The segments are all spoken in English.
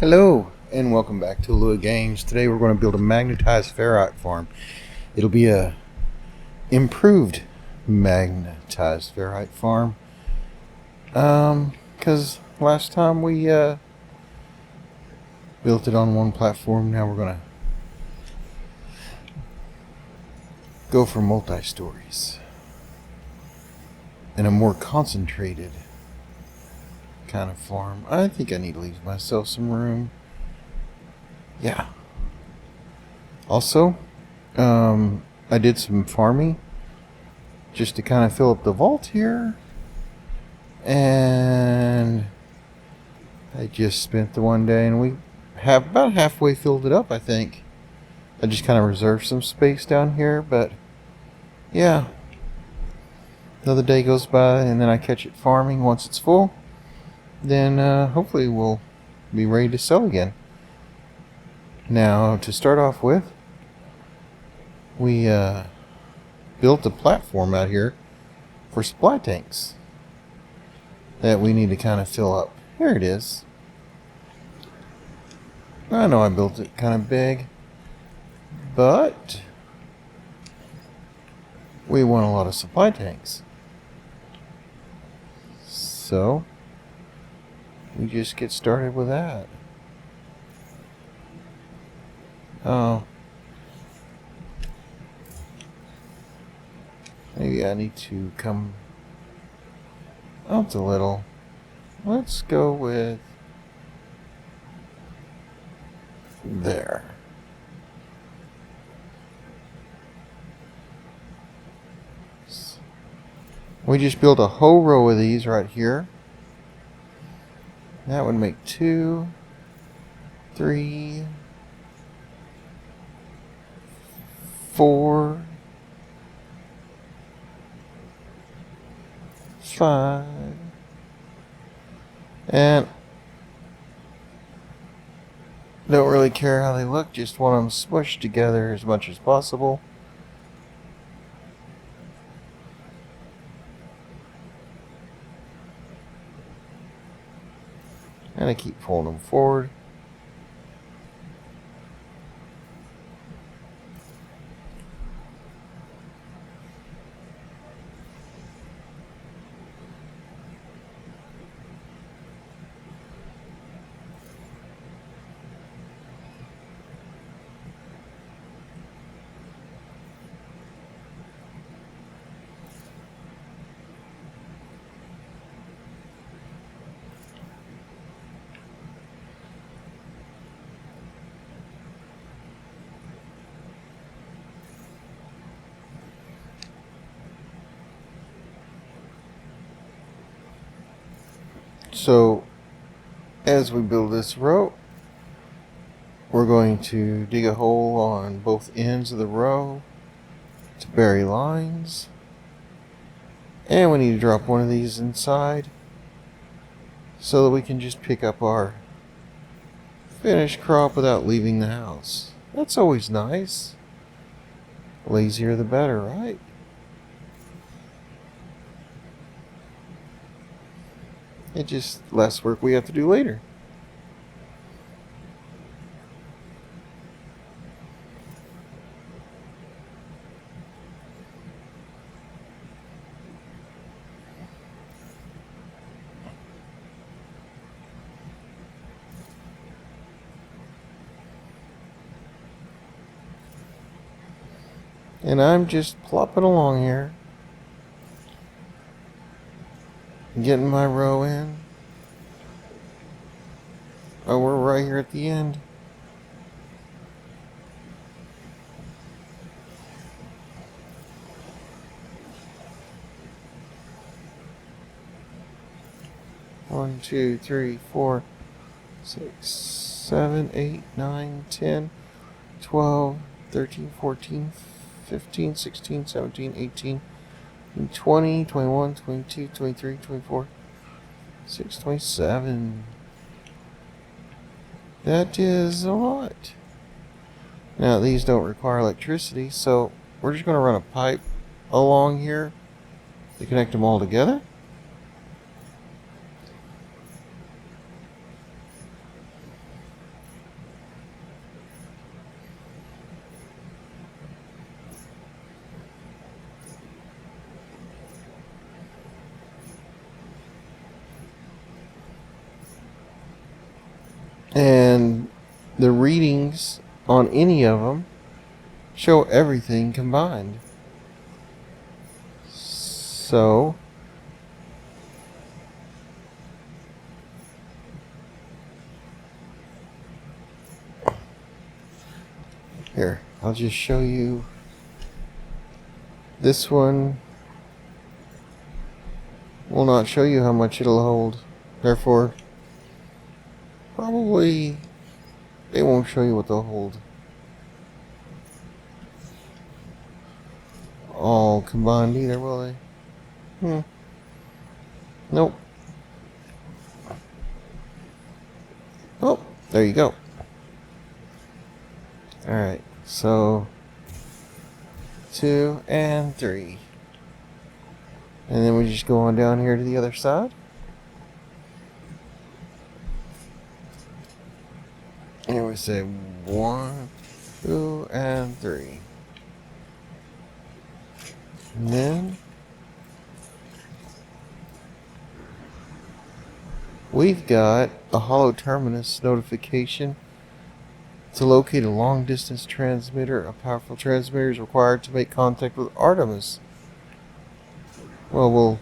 Hello and welcome back to Lua Games. Today we're going to build a magnetized ferrite farm. It'll be a improved magnetized ferrite farm. Because last time we built it on one platform, now we're going to go for multi-stories and a more concentrated kind of farm. I think I need to leave myself some room. Yeah. Also, I did some farming just to kind of fill up the vault here, and I just spent the one day and we have about halfway filled it up, I think. I just kind of reserved some space down here, but yeah, another day goes by and then I catch it farming. Once it's full, then hopefully we'll be ready to sell again. Now, to start off with, we built a platform out here for supply tanks that we need to kind of fill up. Here it is. I know I built it kind of big, but we want a lot of supply tanks. So we just get started with that. Oh, maybe I need to come out a little. Let's go with there. We just built a whole row of these right here. That would make 2, 3, 4, 5, and don't really care how they look, just want them smushed together as much as possible. And I keep pulling them forward. So, as we build this row, we're going to dig a hole on both ends of the row to bury lines. And we need to drop one of these inside so that we can just pick up our finished crop without leaving the house. That's always nice. Lazier the better, right? It's just less work we have to do later. And I'm just plopping along here, getting my row in. Oh, we're right here at the end. One, 2, 3, 4, 6, 7, 8, 9, 10, 12, 13, 14, 15, 16, 17, 18, 20, 21, 22, 23, 24, 26, 27. That is a lot. Now, these don't require electricity, so we're just going to run a pipe along here to connect them all together. and the readings on any of them show everything combined. So here, I'll just show you this one. Will not show you how much it'll hold. Therefore, probably they won't show you what they'll hold. All combined either, will they? Nope. Oh, there you go. Alright, so 2 and 3. And then we just go on down here to the other side. And we say 1, 2, and 3. And then we've got a hollow terminus notification. To locate a long-distance transmitter, a powerful transmitter is required to make contact with Artemis. Well, we'll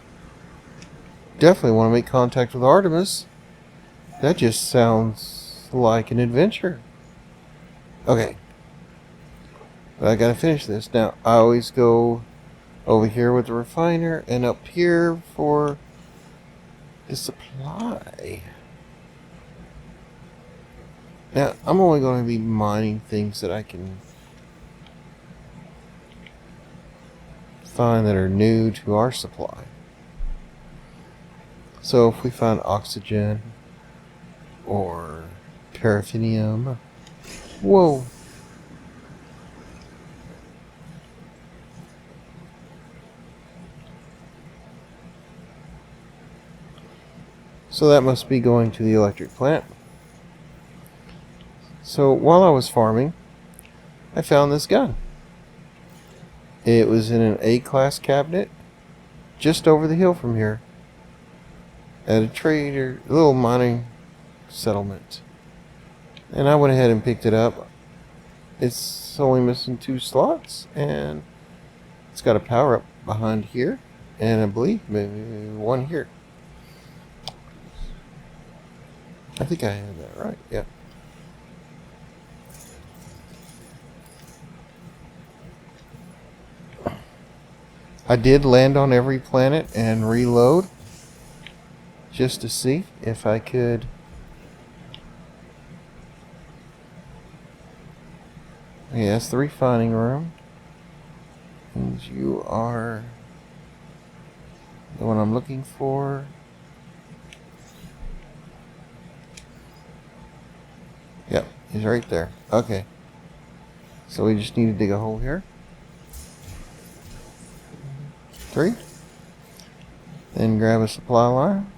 definitely want to make contact with Artemis. That just sounds like an adventure. Okay. But I gotta finish this. Now, I always go over here with the refiner and up here for the supply. Now, I'm only going to be mining things that I can find that are new to our supply. So if we find oxygen or paraffinium, whoa. So that must be going to the electric plant. So while I was farming, I found this gun. It was in an A-class cabinet just over the hill from here at a little mining settlement. And I went ahead and picked it up. It's only missing 2 slots, and it's got a power up behind here, and I believe maybe one here. I think I had that right, yeah. I did land on every planet and reload just to see if I could yeah, that's the refining room, and you are the one I'm looking for. Yep, he's right there. Okay, so we just need to dig a hole here. 3. Then grab a supply line.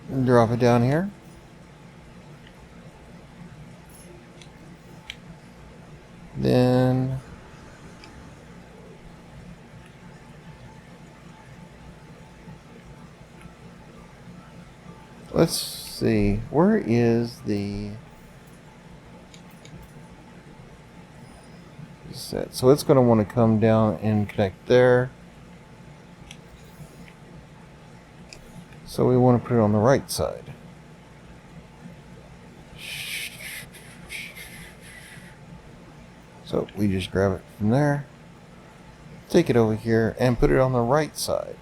And drop it down here. Then let's see, where is the set? So it's going to want to come down and connect there. So we want to put it on the right side. So we just grab it from there, take it over here, and put it on the right side.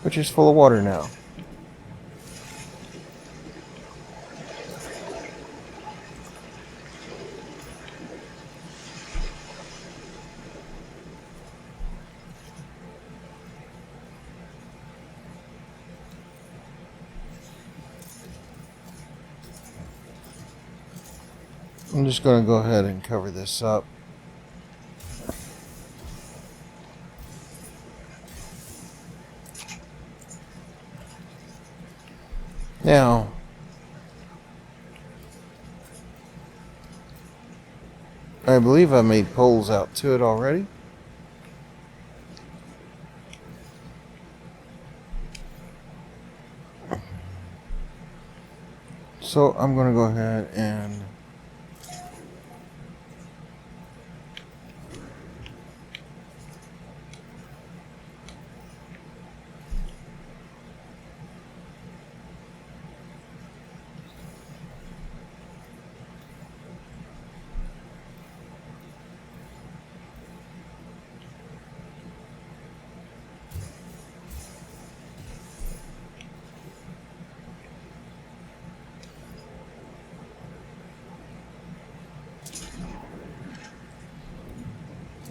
Which is full of water now. I'm just going to go ahead and cover this up. Now, I believe I made poles out to it already. So I'm going to go ahead and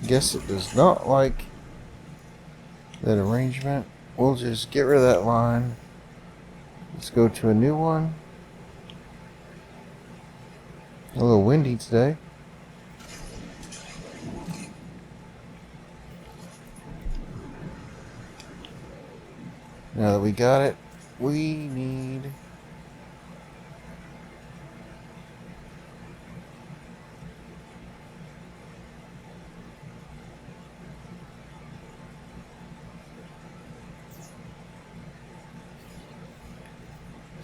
guess it does not like that arrangement. We'll just get rid of that line. Let's go to a new one. A little windy today. Now that we got it, we need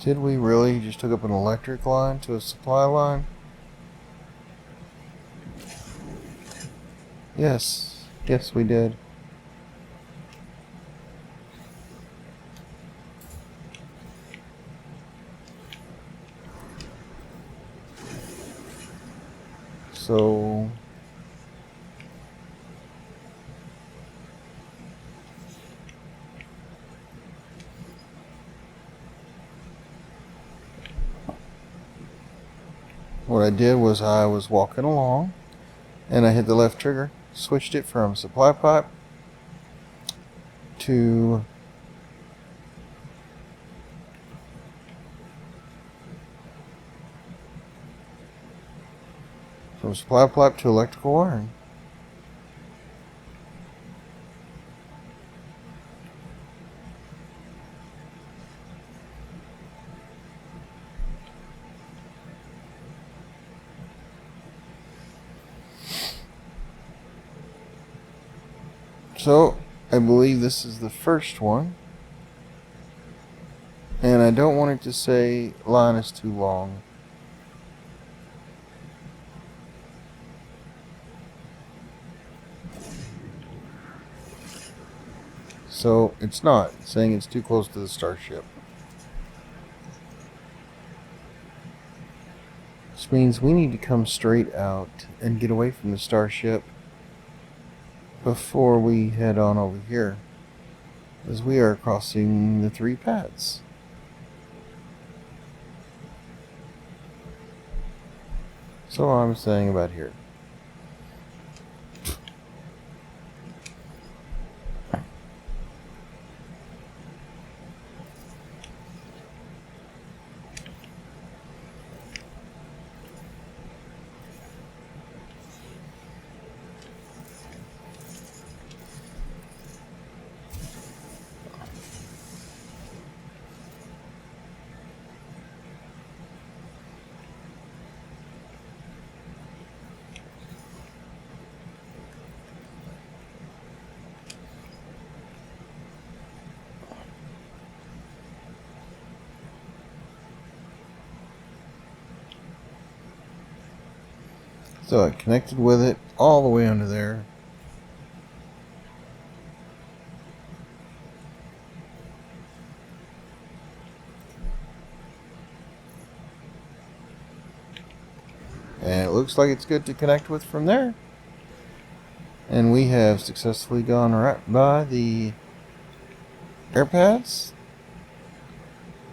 Did we really just took up an electric line to a supply line? Yes. Yes, we did. So what I did was I was walking along and I hit the left trigger, switched it from supply pipe to supply pipe to electrical wiring. So I believe this is the first one, and I don't want it to say line is too long. So it's not saying it's too close to the starship. This means we need to come straight out and get away from the starship before we head on over here, as we are crossing the 3 paths. So I'm saying about here. So I connected with it all the way under there. And it looks like it's good to connect with from there. And we have successfully gone right by the air pads.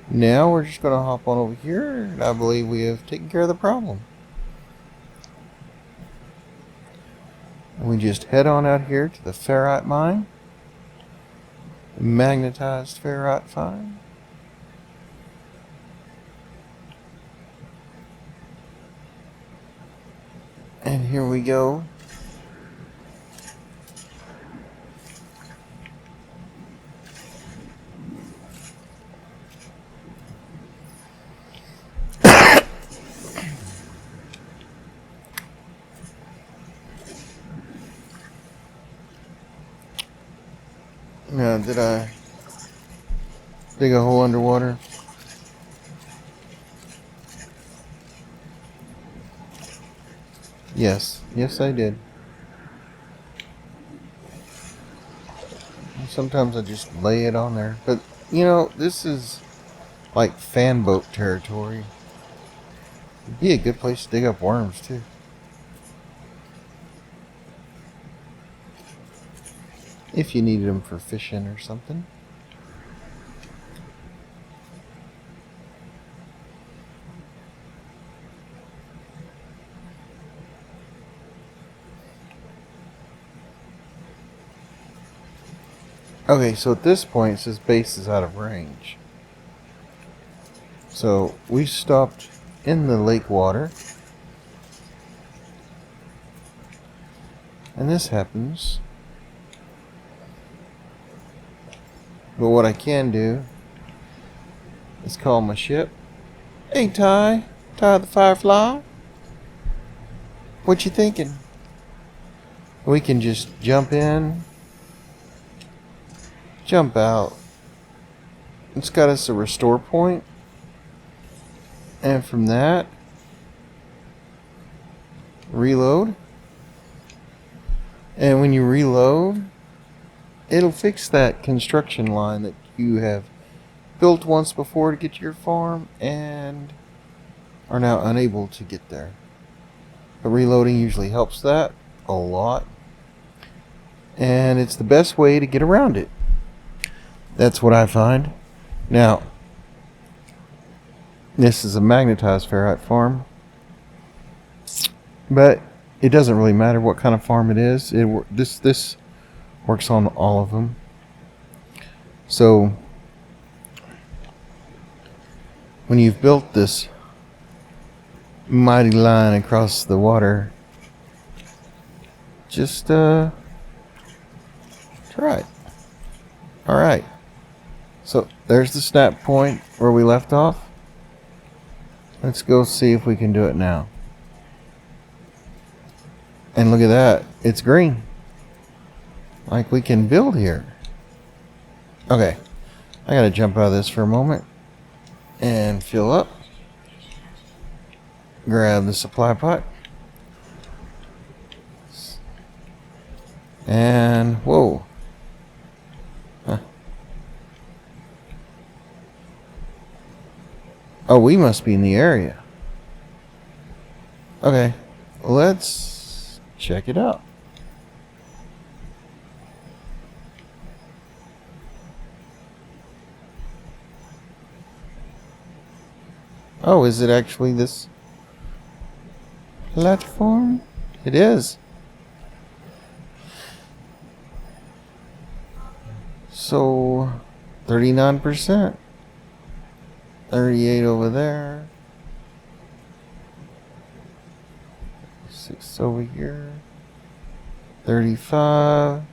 Now we're just going to hop on over here, and I believe we have taken care of the problem. We just head on out here to the ferrite mine. Magnetized ferrite mine. And here we go. did I dig a hole underwater? Yes, yes I did. Sometimes I just lay it on there. But, you know, this is like fan boat territory. It'd be a good place to dig up worms, too. If you needed them for fishing or something. Okay, so at this point it says base is out of range. So we stopped in the lake water. And this happens. But what I can do is call my ship. Hey Ty the Firefly. What you thinking? We can just jump in, jump out. It's got us a restore point. And from that, reload. And when you reload, it'll fix that construction line that you have built once before to get to your farm and are now unable to get there. But reloading usually helps that a lot. And it's the best way to get around it. That's what I find. Now, this is a magnetized ferrite farm. But it doesn't really matter what kind of farm it is. This works on all of them. So when you've built this mighty line across the water, just try it. Alright. So there's the snap point where we left off. Let's go see if we can do it now. And look at that. It's green. Like we can build here. Okay. I gotta jump out of this for a moment. And fill up. Grab the supply pot. And whoa. Huh. Oh, we must be in the area. Okay. Let's check it out. Oh, is it actually this platform? It is. So 39%. 38 over there. 6 over here. 35.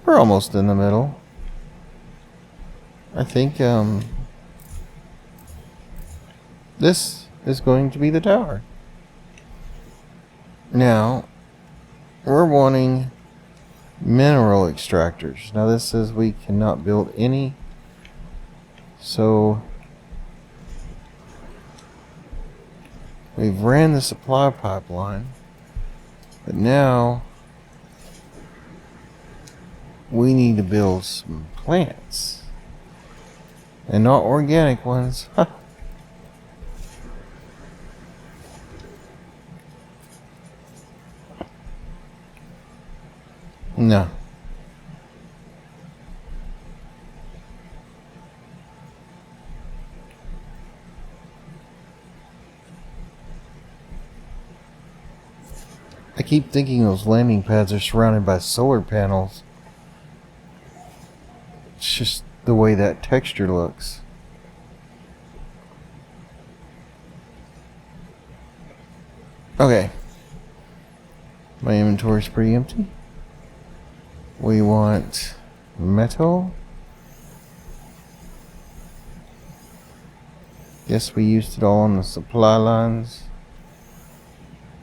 We're almost in the middle. I think this is going to be the tower. Now, we're wanting mineral extractors. Now this says we cannot build any. So we've ran the supply pipeline. But now we need to build some plants. And not organic ones. No. I keep thinking those landing pads are surrounded by solar panels. It's just the way that texture looks. Okay. My inventory is pretty empty. We want metal. Guess we used it all on the supply lines.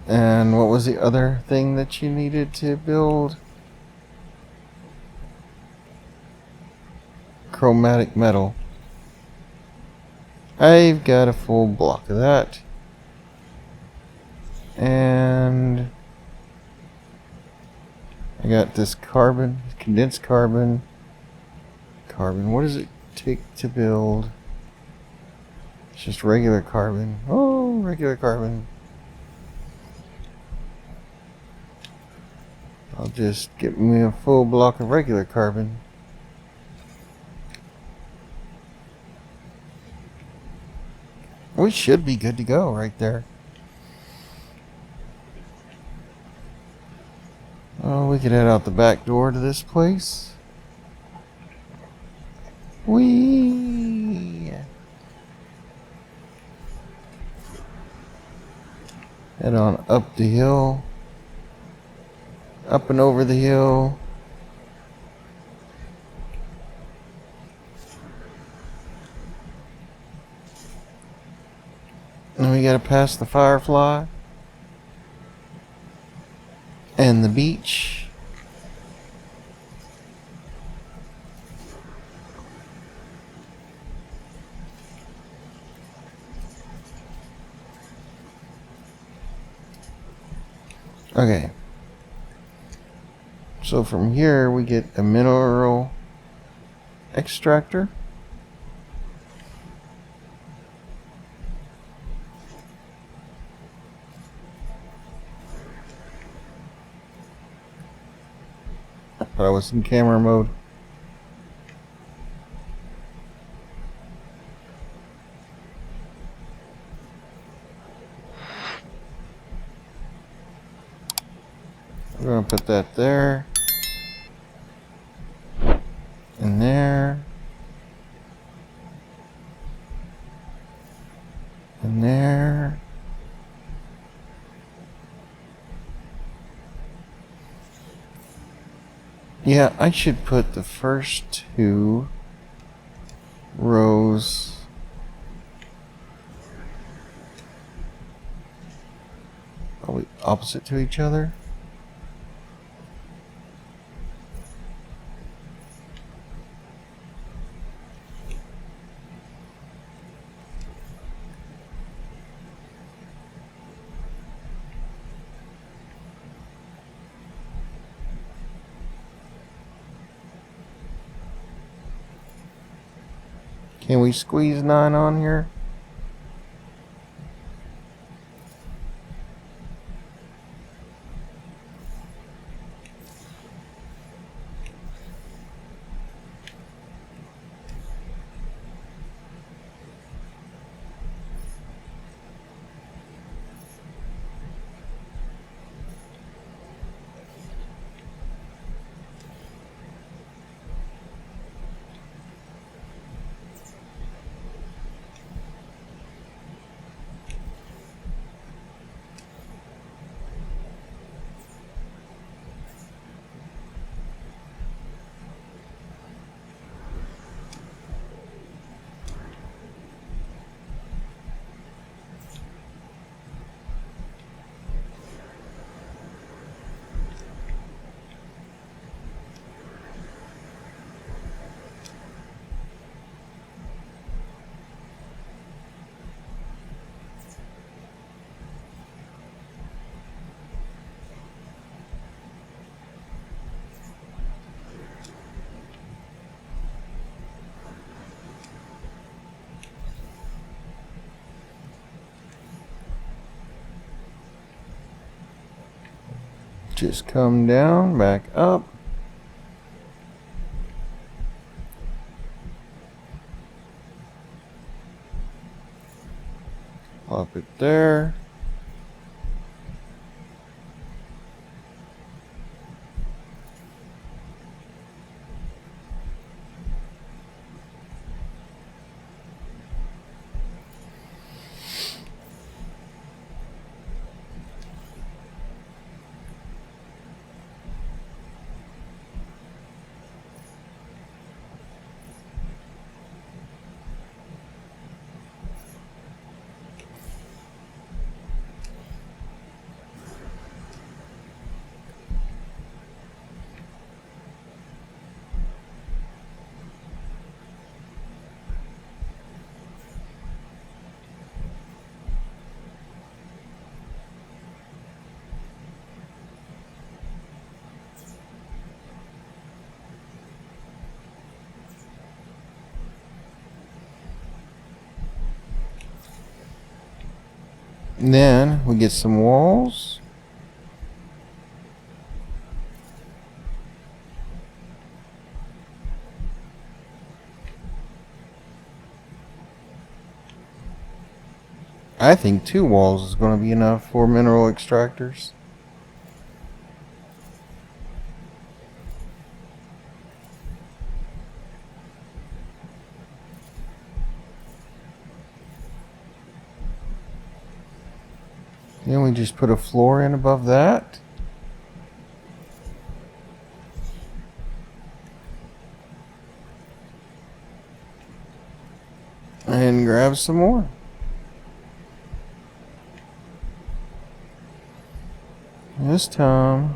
And what was the other thing that you needed to build? Chromatic metal. I've got a full block of that. And I got this carbon, condensed carbon. What does it take to build? It's just regular carbon. Oh, regular carbon. I'll just get me a full block of regular carbon. We should be good to go right there. Oh, we could head out the back door to this place. Whee! Head on up the hill. Up and over the hill. And we gotta pass the Firefly. And the beach. Okay. So from here we get a mineral extractor. But I was in camera mode. We're gonna put that there. And there. And there. Yeah, I should put the first two rows probably opposite to each other. Can we squeeze 9 on here? Just come down, back up. Plop it there. And then we get some walls. I think 2 walls is going to be enough for mineral extractors. Then we just put a floor in above that. And grab some more. This time,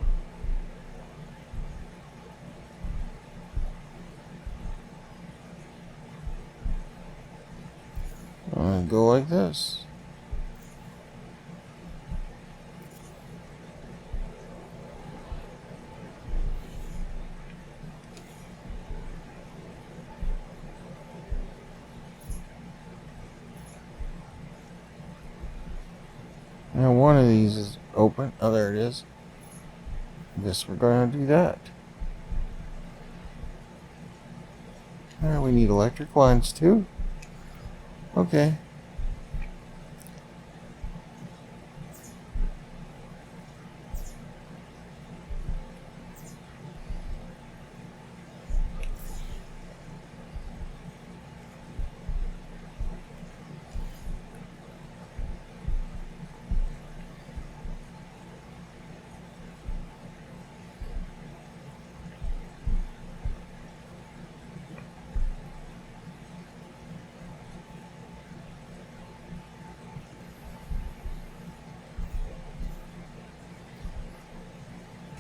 I'm going to go like this. Now one of these is open. Oh, there it is. Guess we're going to do that. Now we need electric lines too. Okay.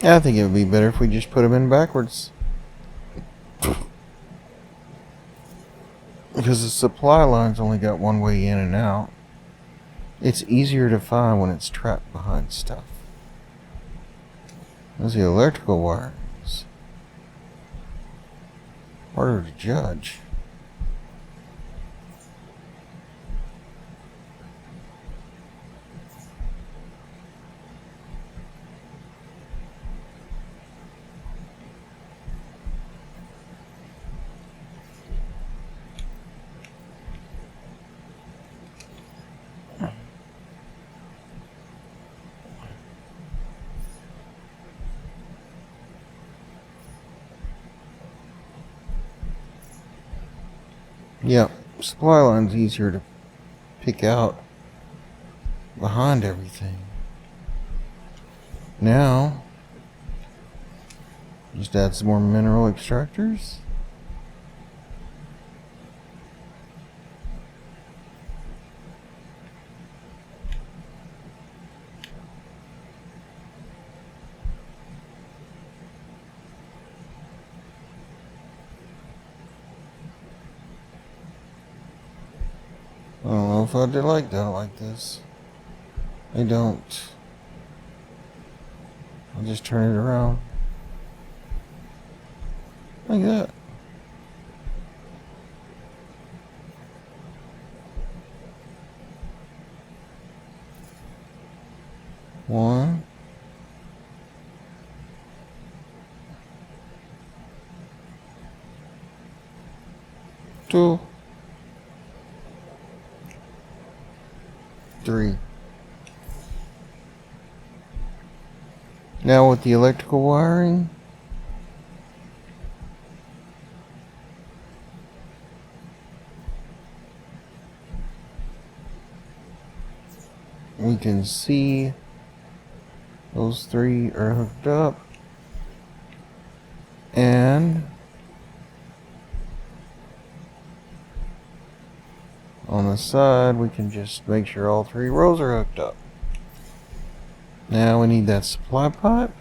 I think it would be better if we just put them in backwards. Because the supply line's only got one way in and out. It's easier to find when it's trapped behind stuff. There's the electrical wires. Harder to judge. Yep, supply line's easier to pick out behind everything. Now, just add some more mineral extractors. I don't know if I did like that like this. I don't. I'll just turn it around. Like that. One. Two. 3. Now with the electrical wiring, we can see those 3 are hooked up, and on the side we can just make sure all 3 rows are hooked up. Now we need that supply pipe.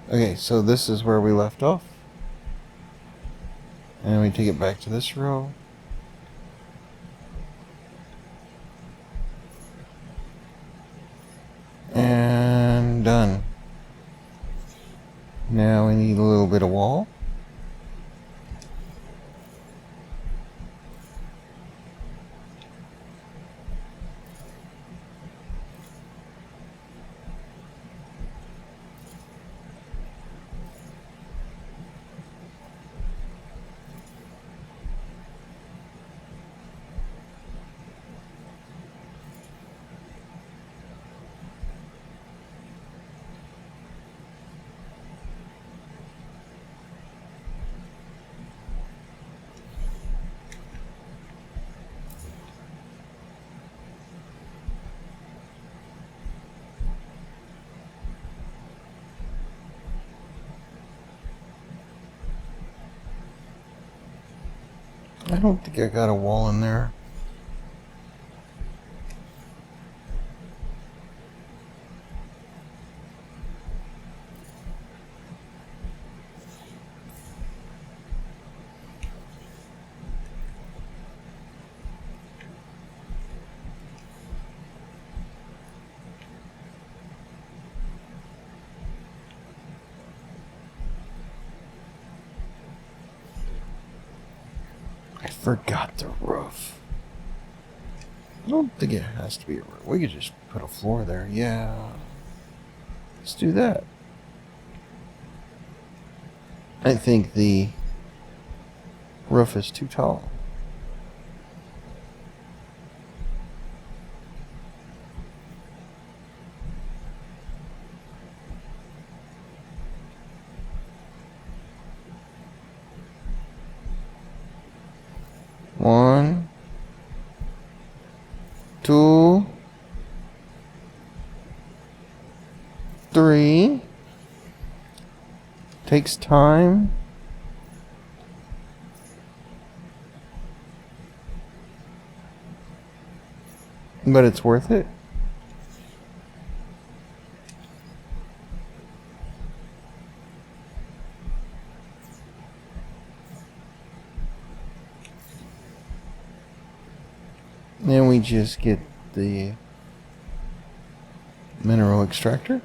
Okay, so this is where we left off. And we take it back to this row. And done. I don't think I got a wall in there. I forgot the roof. I don't think it has to be a roof. We could just put a floor there. Yeah. Let's do that. I think the roof is too tall. One, two, three. Takes time. But it's worth it. Then we just get the mineral extractor.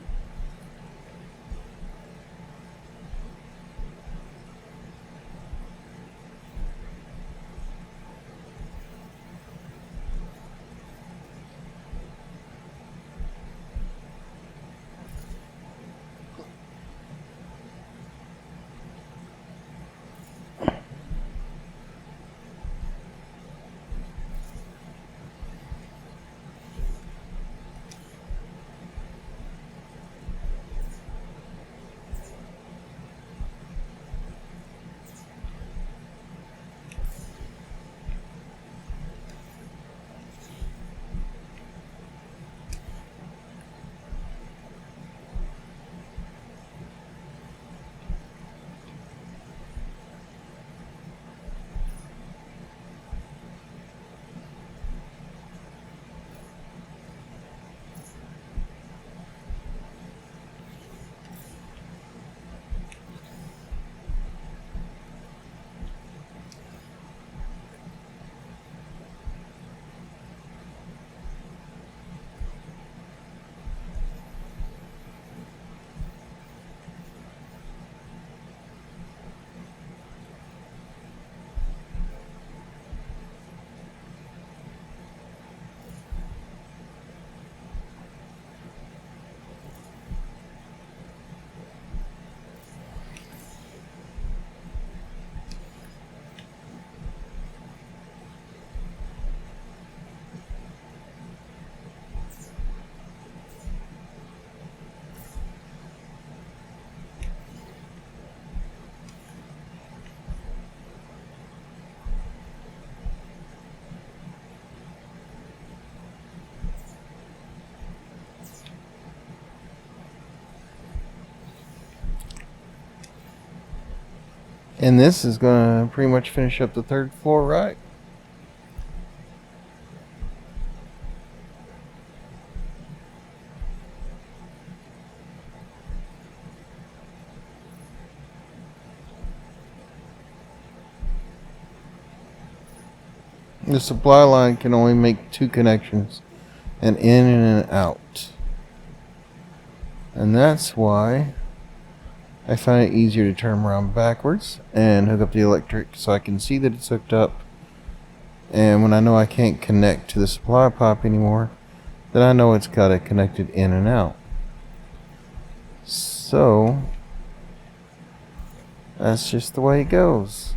And this is going to pretty much finish up the third floor, right? The supply line can only make 2 connections, an in and an out. And that's why I find it easier to turn around backwards and hook up the electric so I can see that it's hooked up. And when I know I can't connect to the supply pipe anymore, then I know it's got it connected in and out. So that's just the way it goes.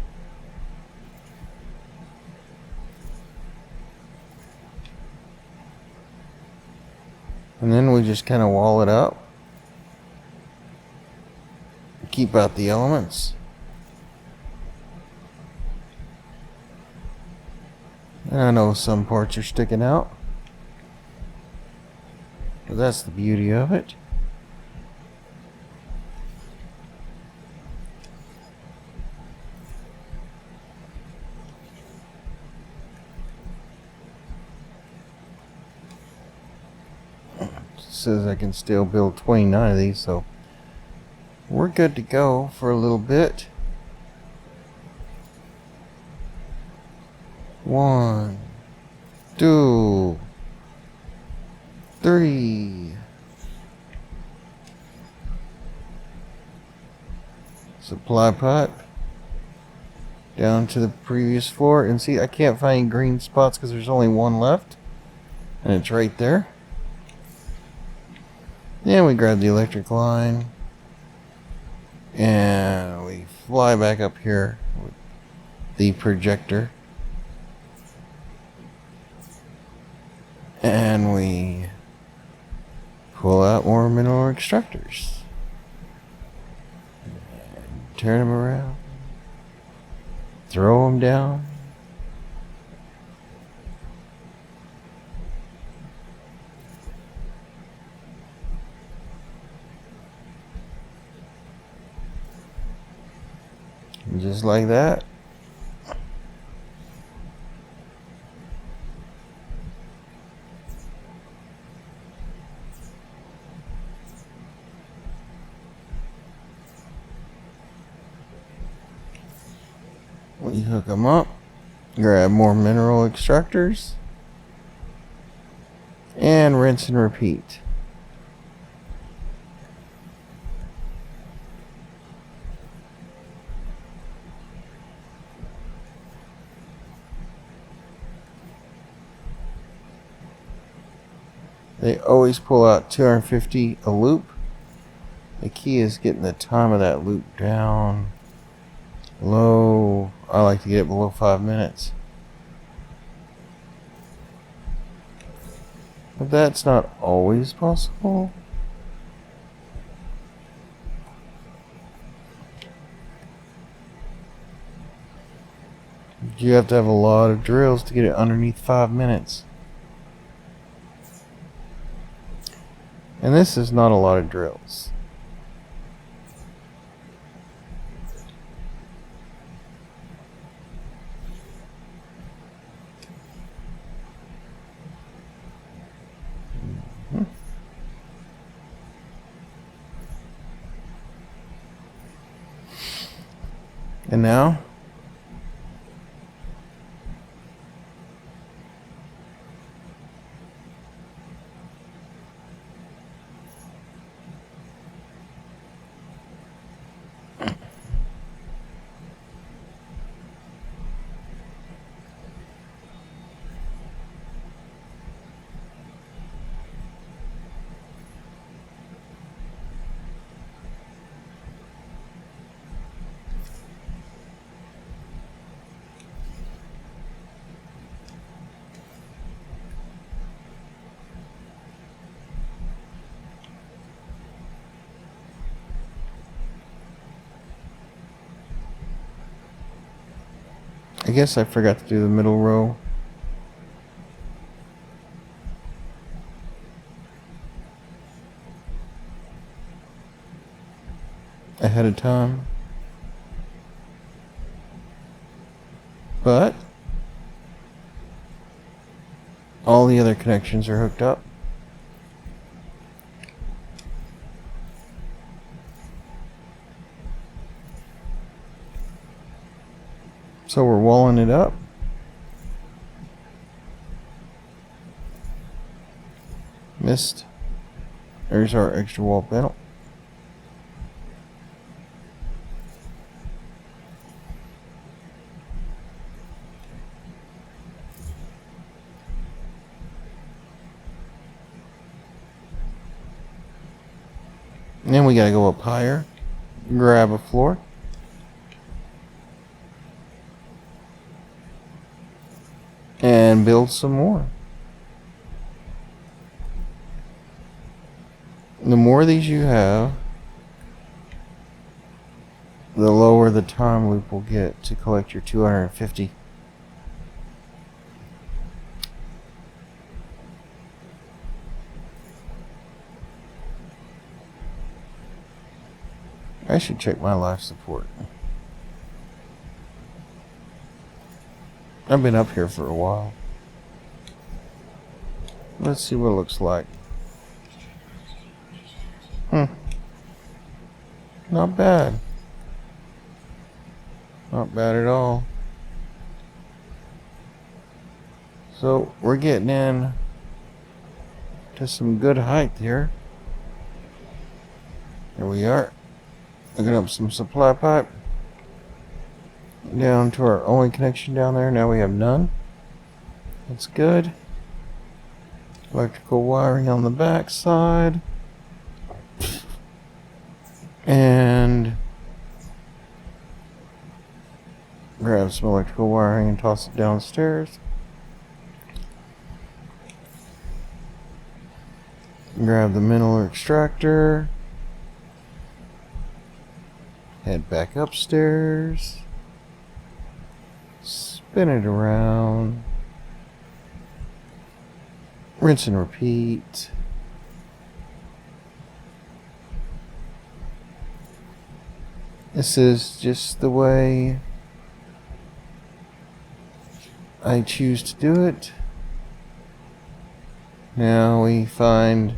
And then we just kind of wall it up. Keep out the elements. I know some parts are sticking out, but that's the beauty of it. says I can still build 29 of these, so we're good to go for a little bit. 1, 2, 3. Supply pipe down to the previous floor, and see, I can't find green spots because there's only one left, and it's right there. Then we grab the electric line and we fly back up here with the projector, and we pull out more mineral extractors and turn them around, throw them down. And just like that. We hook them up, grab more mineral extractors, and rinse and repeat. They always pull out 250 a loop. The key is getting the time of that loop down low. I like to get it below 5 minutes. But that's not always possible. You have to have a lot of drills to get it underneath 5 minutes. And this is not a lot of drills. And now, I guess I forgot to do the middle row. Ahead of time. But all the other connections are hooked up. So we're walling it up. Missed. There's our extra wall panel. And then we gotta go up higher, grab a floor. And build some more. The more of these you have, the lower the time loop will get to collect your 250. I should check my life support. I've been up here for a while. Let's see what it looks like. Not bad. Not bad at all. So we're getting in to some good height here. Here we are. Looking up some supply pipe. Down to our only connection down there. Now we have none. That's good. Electrical wiring on the back side. And grab some electrical wiring and toss it downstairs. Grab the mineral extractor. Head back upstairs. Spin it around. Rinse and repeat. This is just the way I choose to do it. Now we find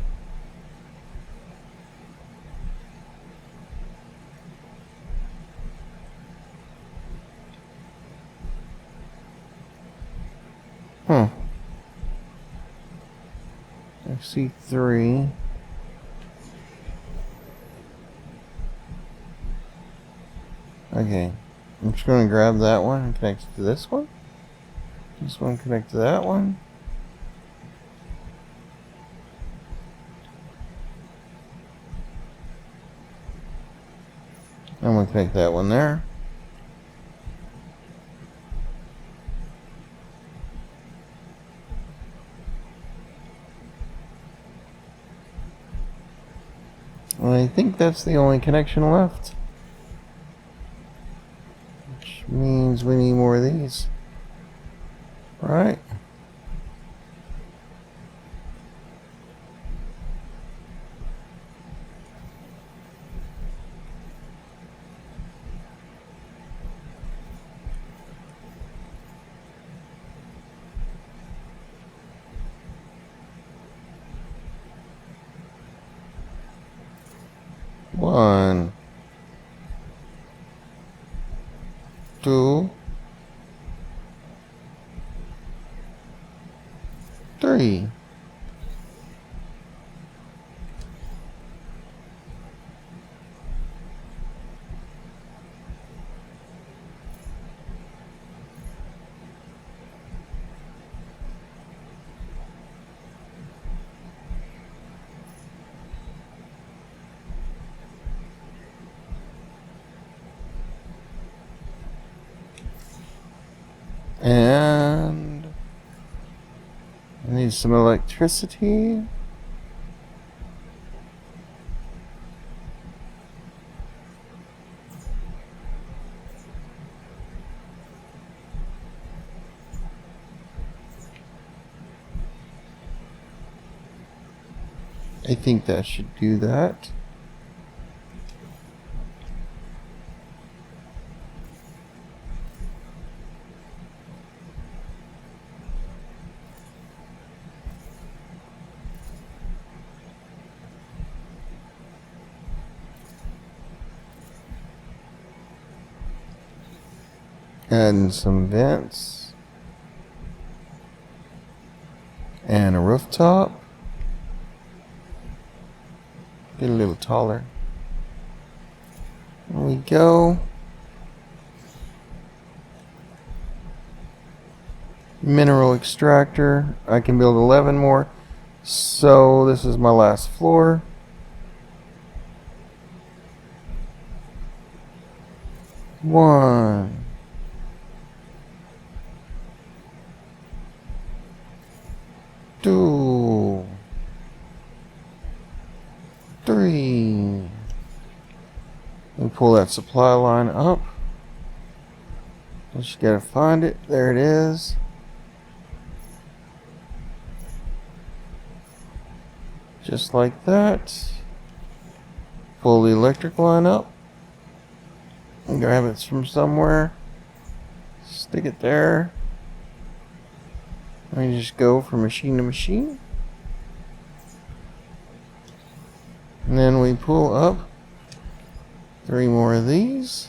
I see 3. Okay, I'm just going to grab that one and connect it to this one. This one connect to that one. I'm going to connect that one there. I think that's the only connection left. Which means we need more of these. Right? One, 2, 3. And I need some electricity. I think that should do that. Adding some vents and a rooftop. Get a little taller. There we go. Mineral extractor. I can build 11 more. So this is my last floor. One. 2, 3. And pull that supply line up. Just gotta find it. There it is. Just like that. Pull the electric line up. And grab it from somewhere. Stick it there. And just go from machine to machine. And then we pull up 3 more of these.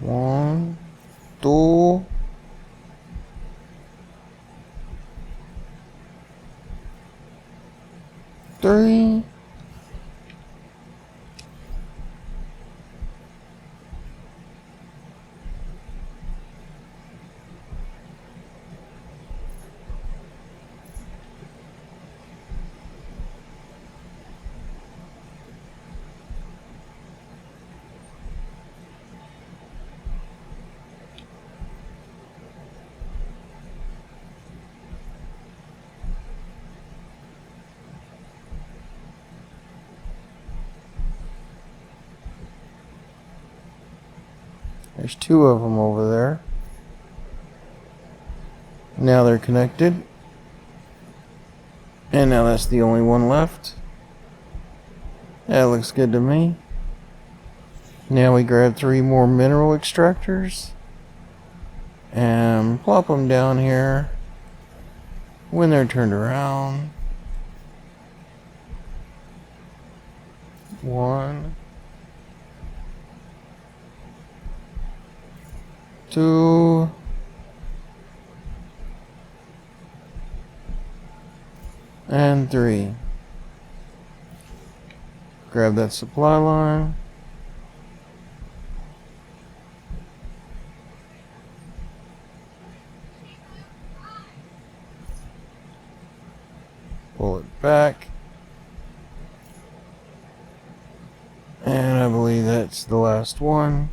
One, two, three. There's 2 of them over there. Now they're connected. And now that's the only one left. That looks good to me. Now we grab 3 more mineral extractors and plop them down here when they're turned around. 1, 2, and 3. Grab that supply line. Pull it back. And I believe that's the last one.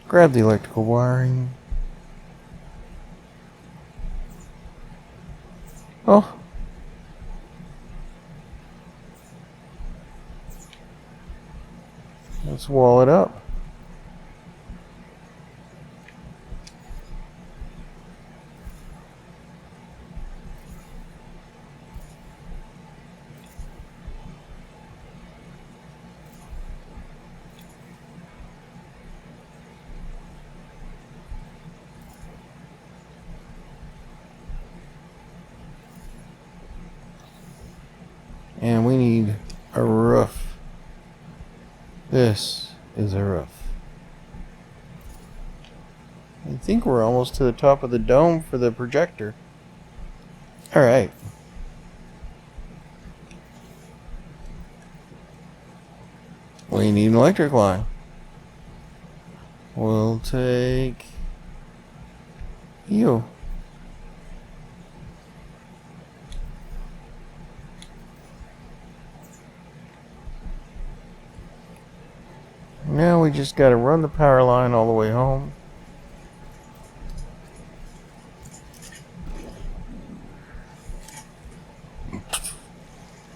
Grab the electrical wiring. Oh. Let's wall it up. And we need a roof. This is a roof. I think we're almost to the top of the dome for the projector. Alright. We need an electric line. We'll take you. Now we just gotta run the power line all the way home.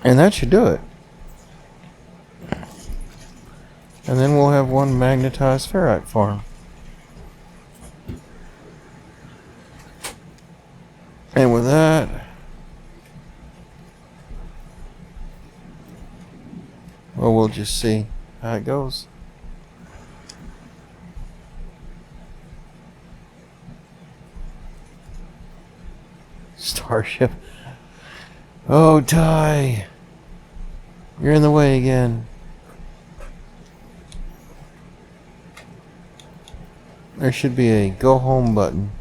And that should do it. And then we'll have one magnetized ferrite farm. And with that, well, we'll just see how it goes. Starship. Oh, Ty. You're in the way again. There should be a go home button.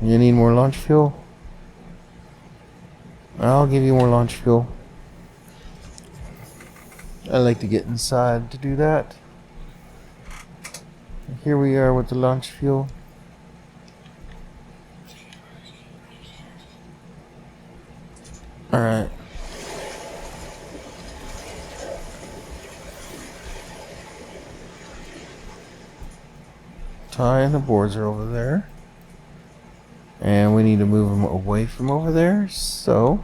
You need more launch fuel? I'll give you more launch fuel. I like to get inside to do that. Here we are with the launch fuel. Alright. Ty and the boards are over there. And we need to move them away from over there, so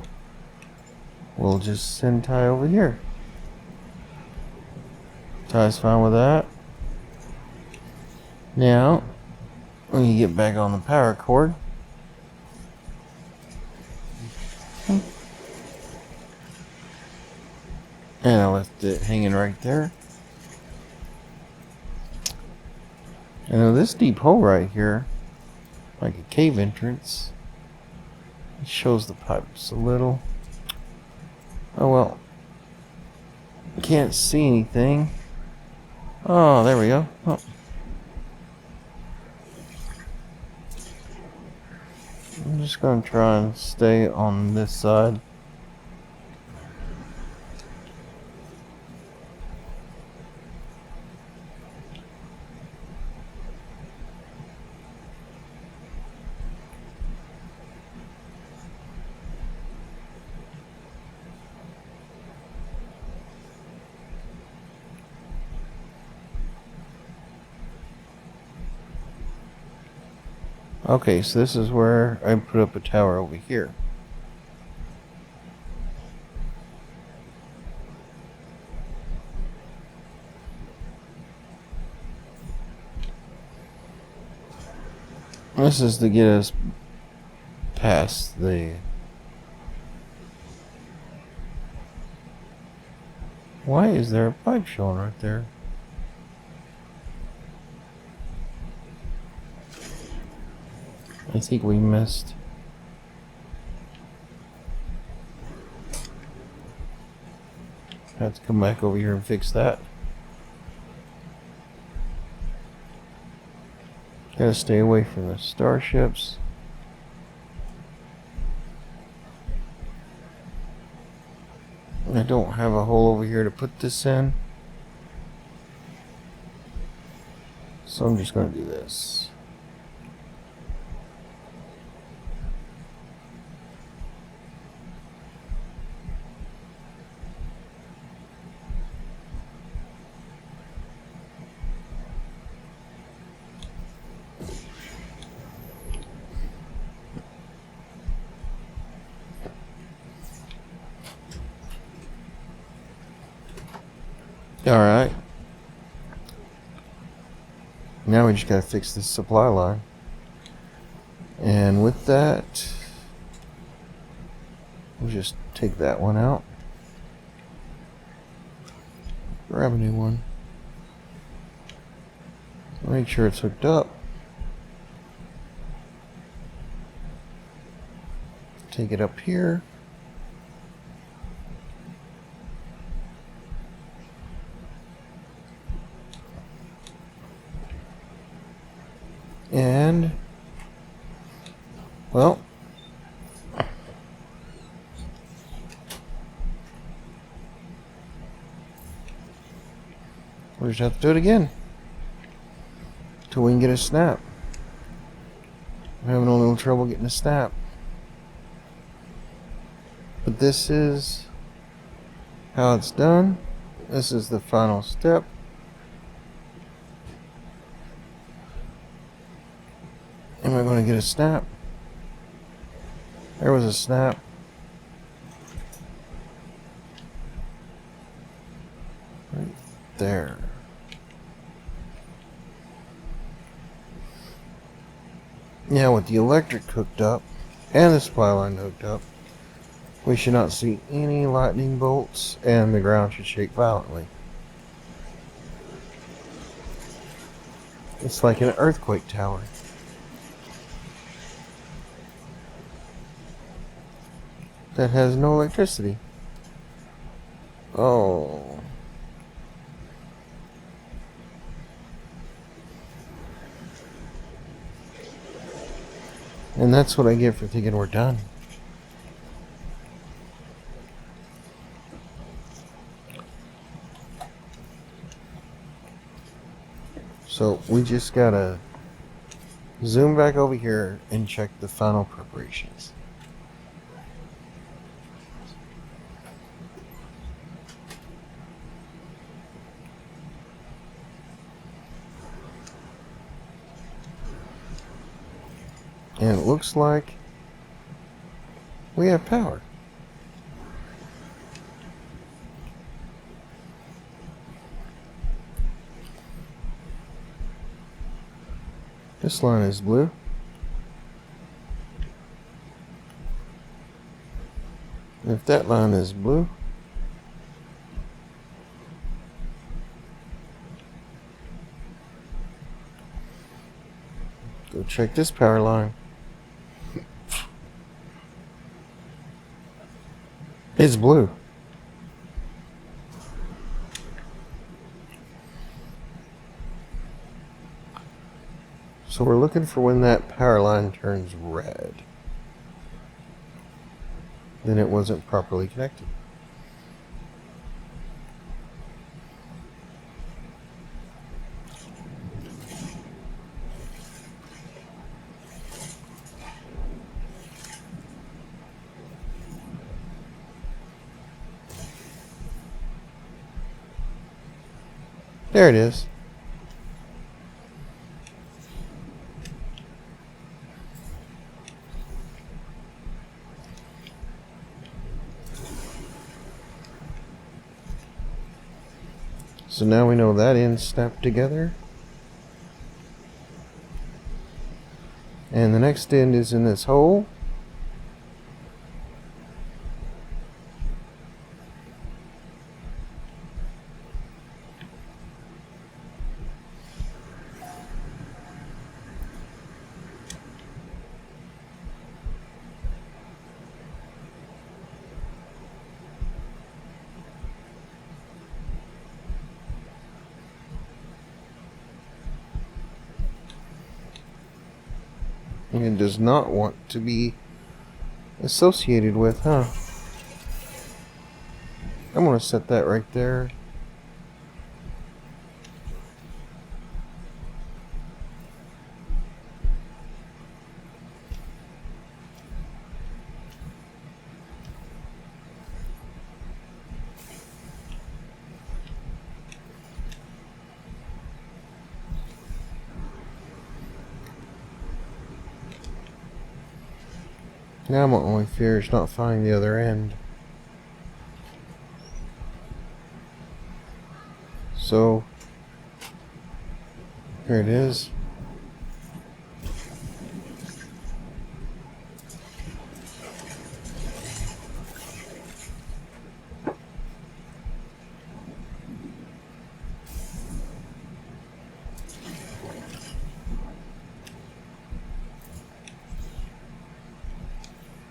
we'll just send Ty over here. Ty's fine with that. Now, When you get back on the power cord. And I left it hanging right there. I know this deep hole right here, like a cave entrance, it shows the pipes a little. Oh well. Can't see anything. Oh, there we go. Oh. I'm just going to try and stay on this side. Okay, so this is where I put up a tower over here. This is to get us past the... Why is there a pipe showing right there? I think we missed. Have to come back over here and fix that. Gotta stay away from the starships. I don't have a hole over here to put this in, so I'm just gonna do this. Alright. Now we just gotta fix this supply line. And with that, we'll just take that one out. Grab a new one. Make sure it's hooked up. Take it up here. And, well, we'll just have to do it again till we can get a snap. I'm having a little trouble getting a snap. But this is how it's done. This is the final step. Am I going to get a snap? There was a snap. Right there. Now with the electric hooked up and the supply line hooked up, we should not see any lightning bolts and the ground should shake violently. It's like an earthquake tower. That has no electricity. Oh. And that's what I get for thinking we're done. So we just gotta zoom back over here and check the final preparations. And it looks like we have power. This line is blue. If that line is blue, go check this power line. It's blue. So we're looking for when that power line turns red. Then it wasn't properly connected. There it is. So now we know that end's snapped together. And the next end is in this hole. It does not want to be associated with, huh? I'm going to set that right there. Now my only fear is not finding the other end. So, here it is.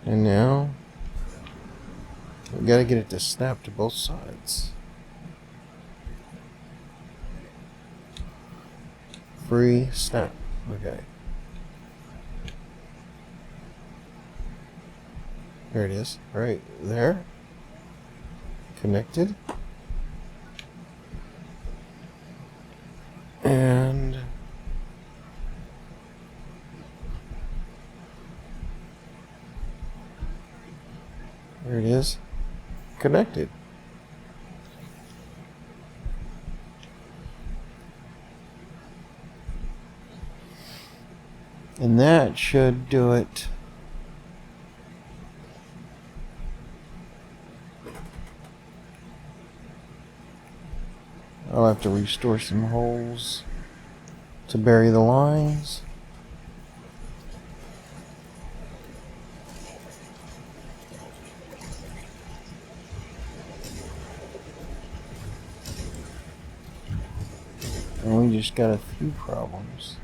And now, we gotta get it to snap to both sides. Free snap. Okay. There it is. Right there. Connected. And there it is. Connected. And that should do it. I'll have to restore some holes to bury the lines. And we just got a few problems.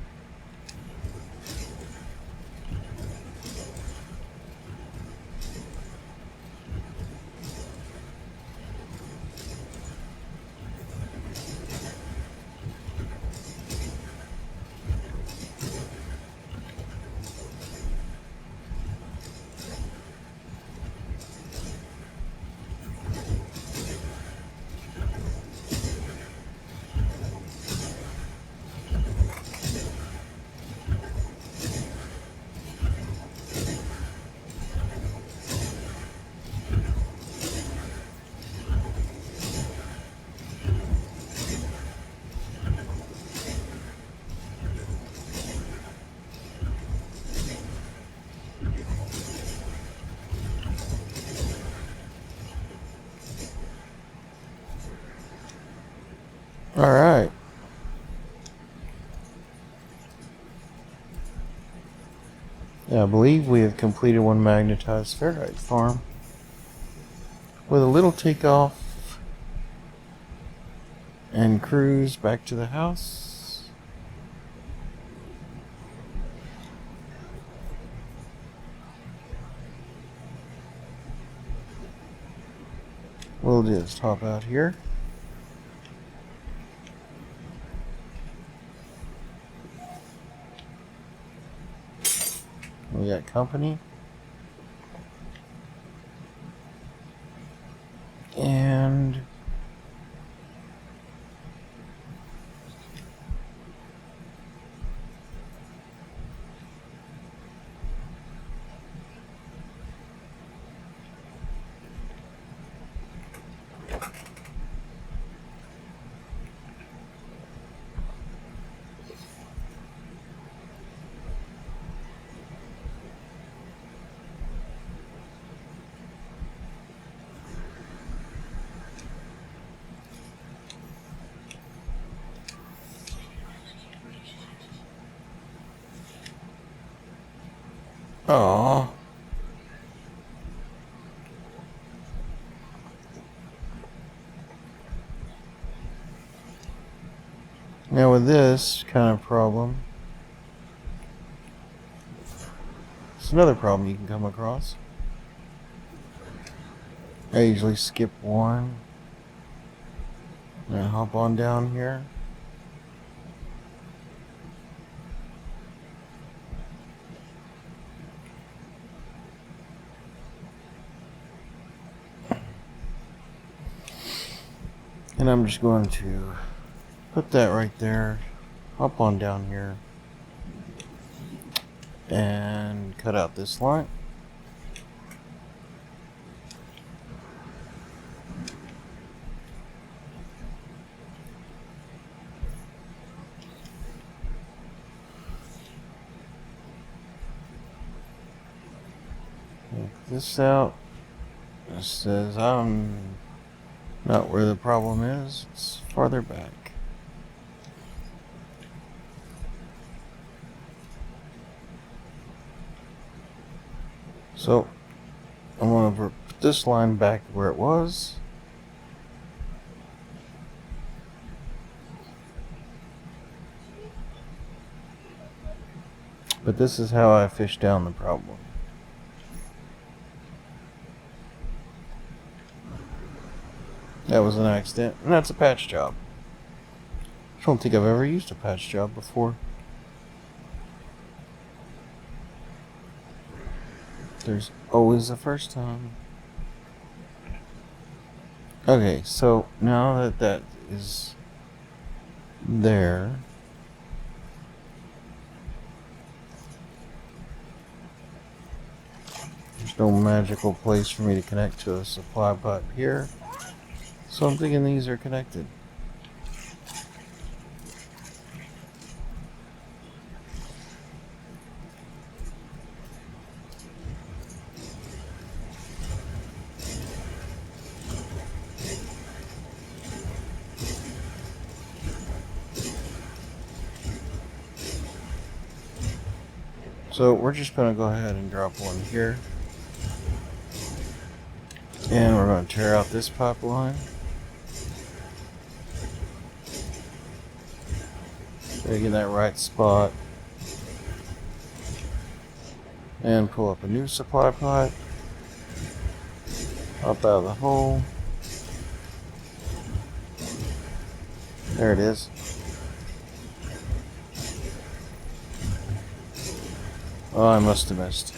All right. I believe we have completed one magnetized ferrite farm with a little takeoff and cruise back to the house. We'll just hop out here. We got company. And oh, now with this kind of problem, it's another problem you can come across. I usually skip one and hop on down here. And I'm just going to put that right there, hop on down here, and cut out this line. Take this out. It says I'm not where the problem is, it's farther back. So I'm going to put this line back where it was. But this is how I fish down the problem. That was an accident, and that's a patch job. I don't think I've ever used a patch job before. There's always a first time. Okay, so now that that is there, there's no magical place for me to connect to a supply pipe here. So I'm thinking these are connected. So we're just going to go ahead and drop one here. And we're going to tear out this pipeline. Get in that right spot. And pull up a new supply pipe. Up out of the hole. There it is. Oh, I must have missed.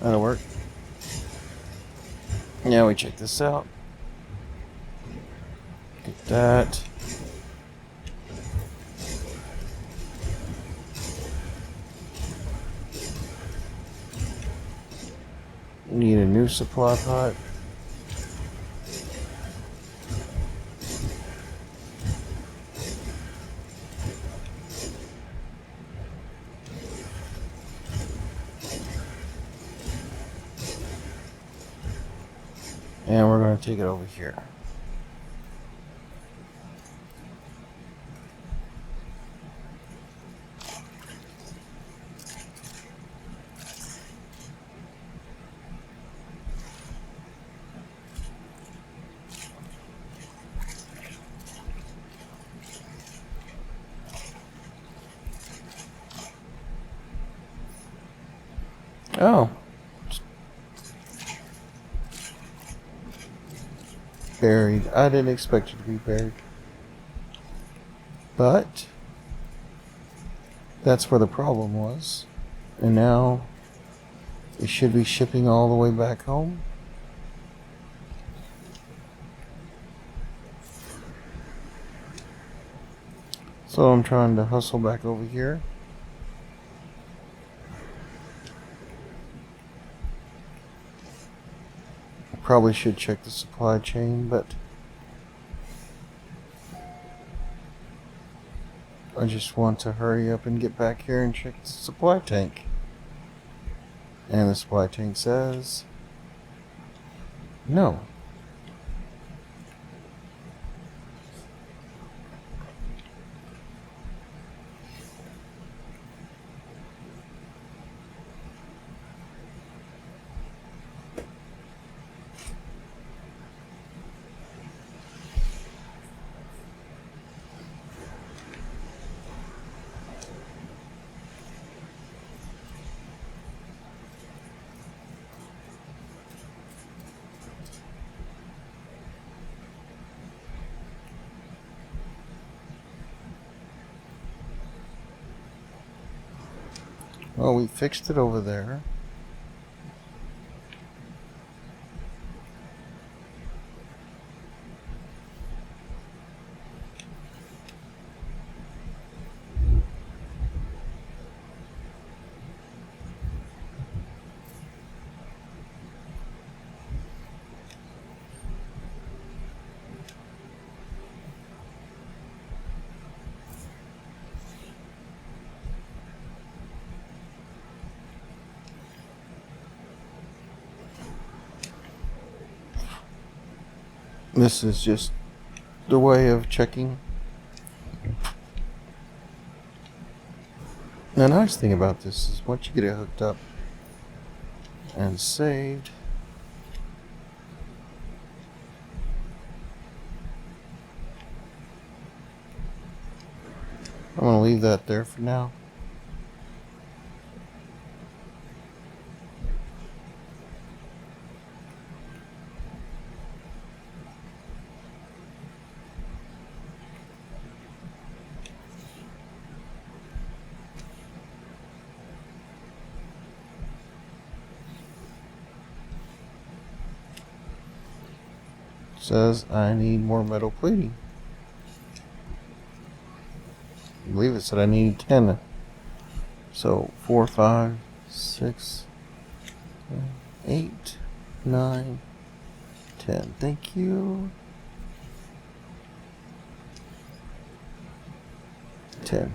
That'll work. Now we check this out. Get that. Need a new supply pipe. And we're going to take it over here. Oh. Buried. I didn't expect it to be buried. But that's where the problem was. And now it should be shipping all the way back home. So I'm trying to hustle back over here. I probably should check the supply chain, but I just want to hurry up and get back here and check the supply tank. And the supply tank says no. Well, we fixed it over there. This is just the way of checking. The nice thing about this is once you get it hooked up and saved, I'm going to leave that there for now. Says I need more metal plating. I believe it said I need 10. So 4, 5, 6, 8, 9, 10. Thank you. 10.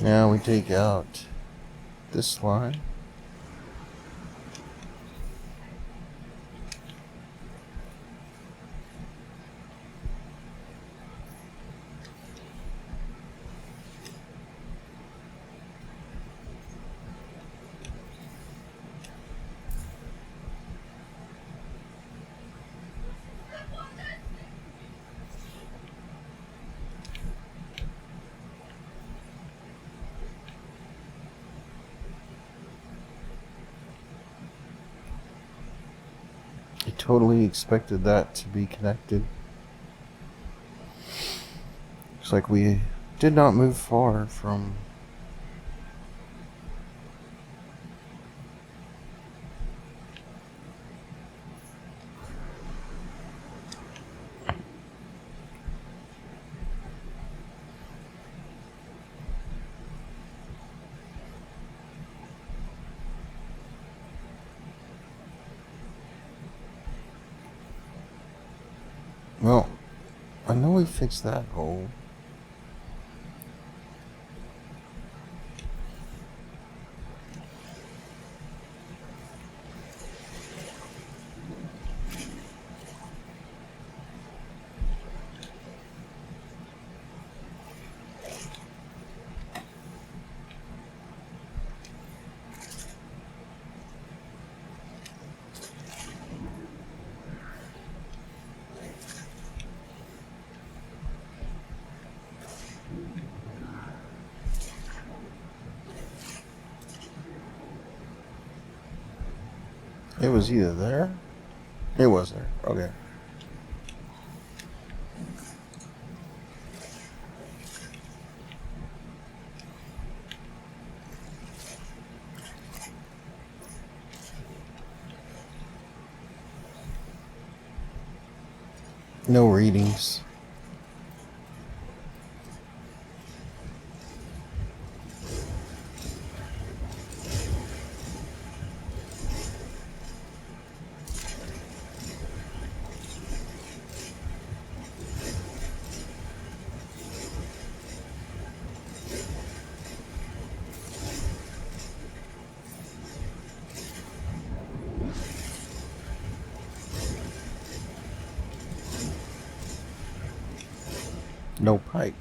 Now we take out this line. I totally expected that to be connected. Looks like we did not move far from well, I know we fixed that hole. It was either there. It was there. Okay. No readings. No pipe.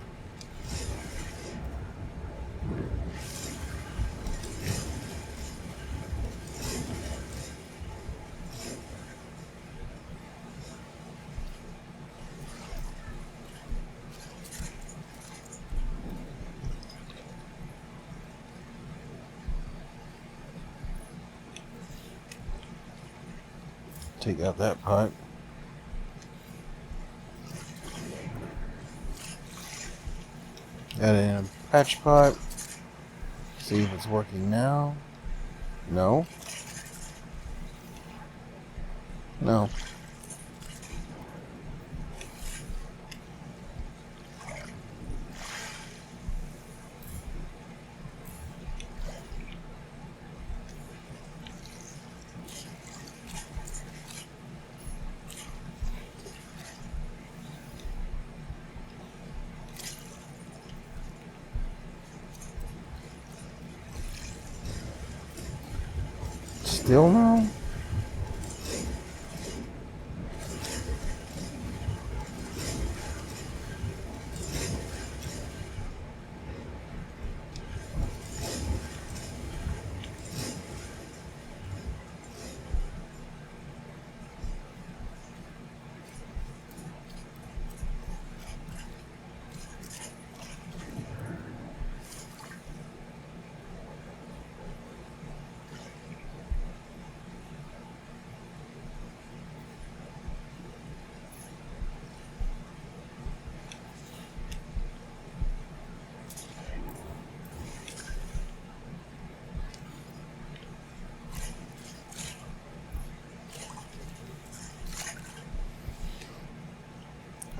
Take out that pipe. Add in a patch pipe. See if it's working now. No. No. Still no?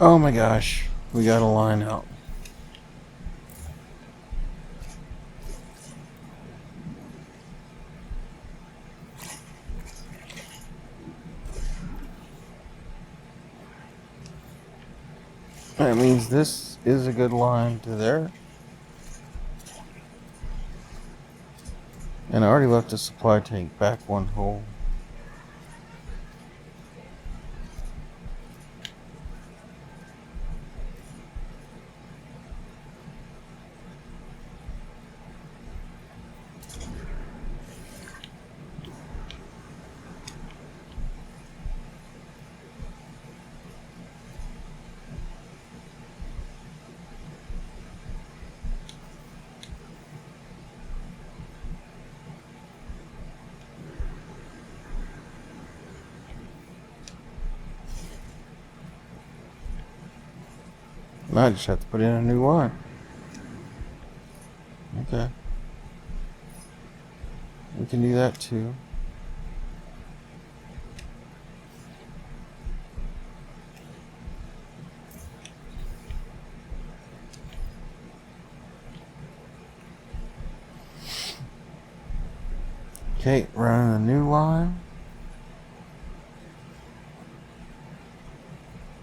Oh my gosh, we got a line out. That means this is a good line to there. And I already left the supply tank back one hole. And I just have to put in a new line. Okay. We can do that too. Okay, running a new line.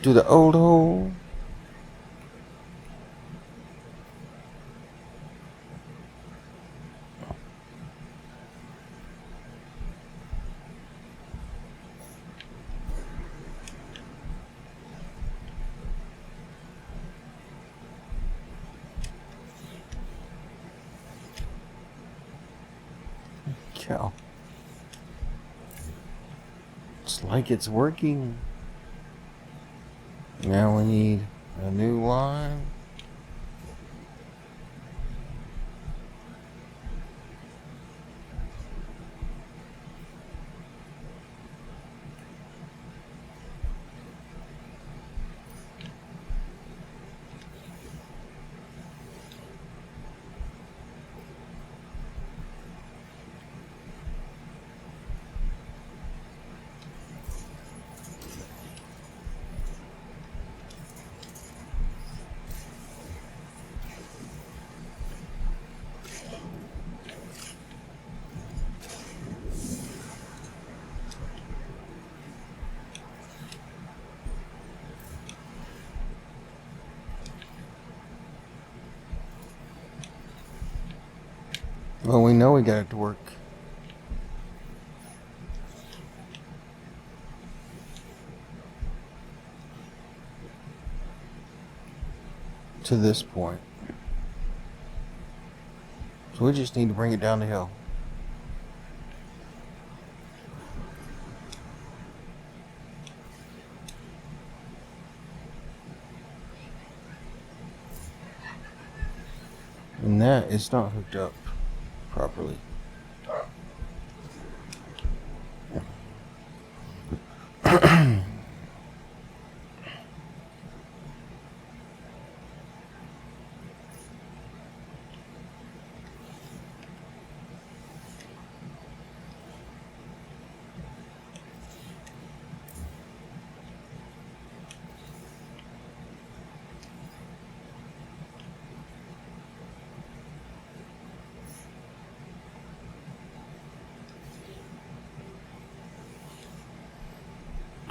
Do the old hole. Cow. It's like it's working. Now we need a new line. Well, we know we got it to work. To this point. So we just need to bring it down the hill. And that is not hooked up properly.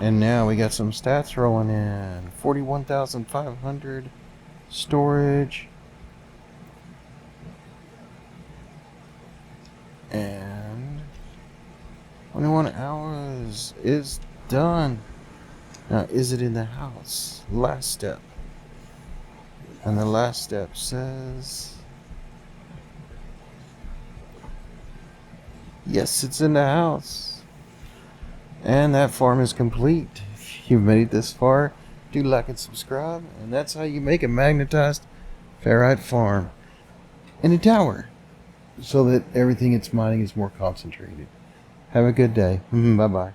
And now we got some stats rolling in. 41,500 storage. And 21 hours is done. Now, is it in the house? Last step. And the last step says, yes, it's in the house. And that farm is complete. If you've made it this far, do like and subscribe. And that's how you make a magnetized ferrite farm in a tower, so that everything it's mining is more concentrated. Have a good day. Bye-bye.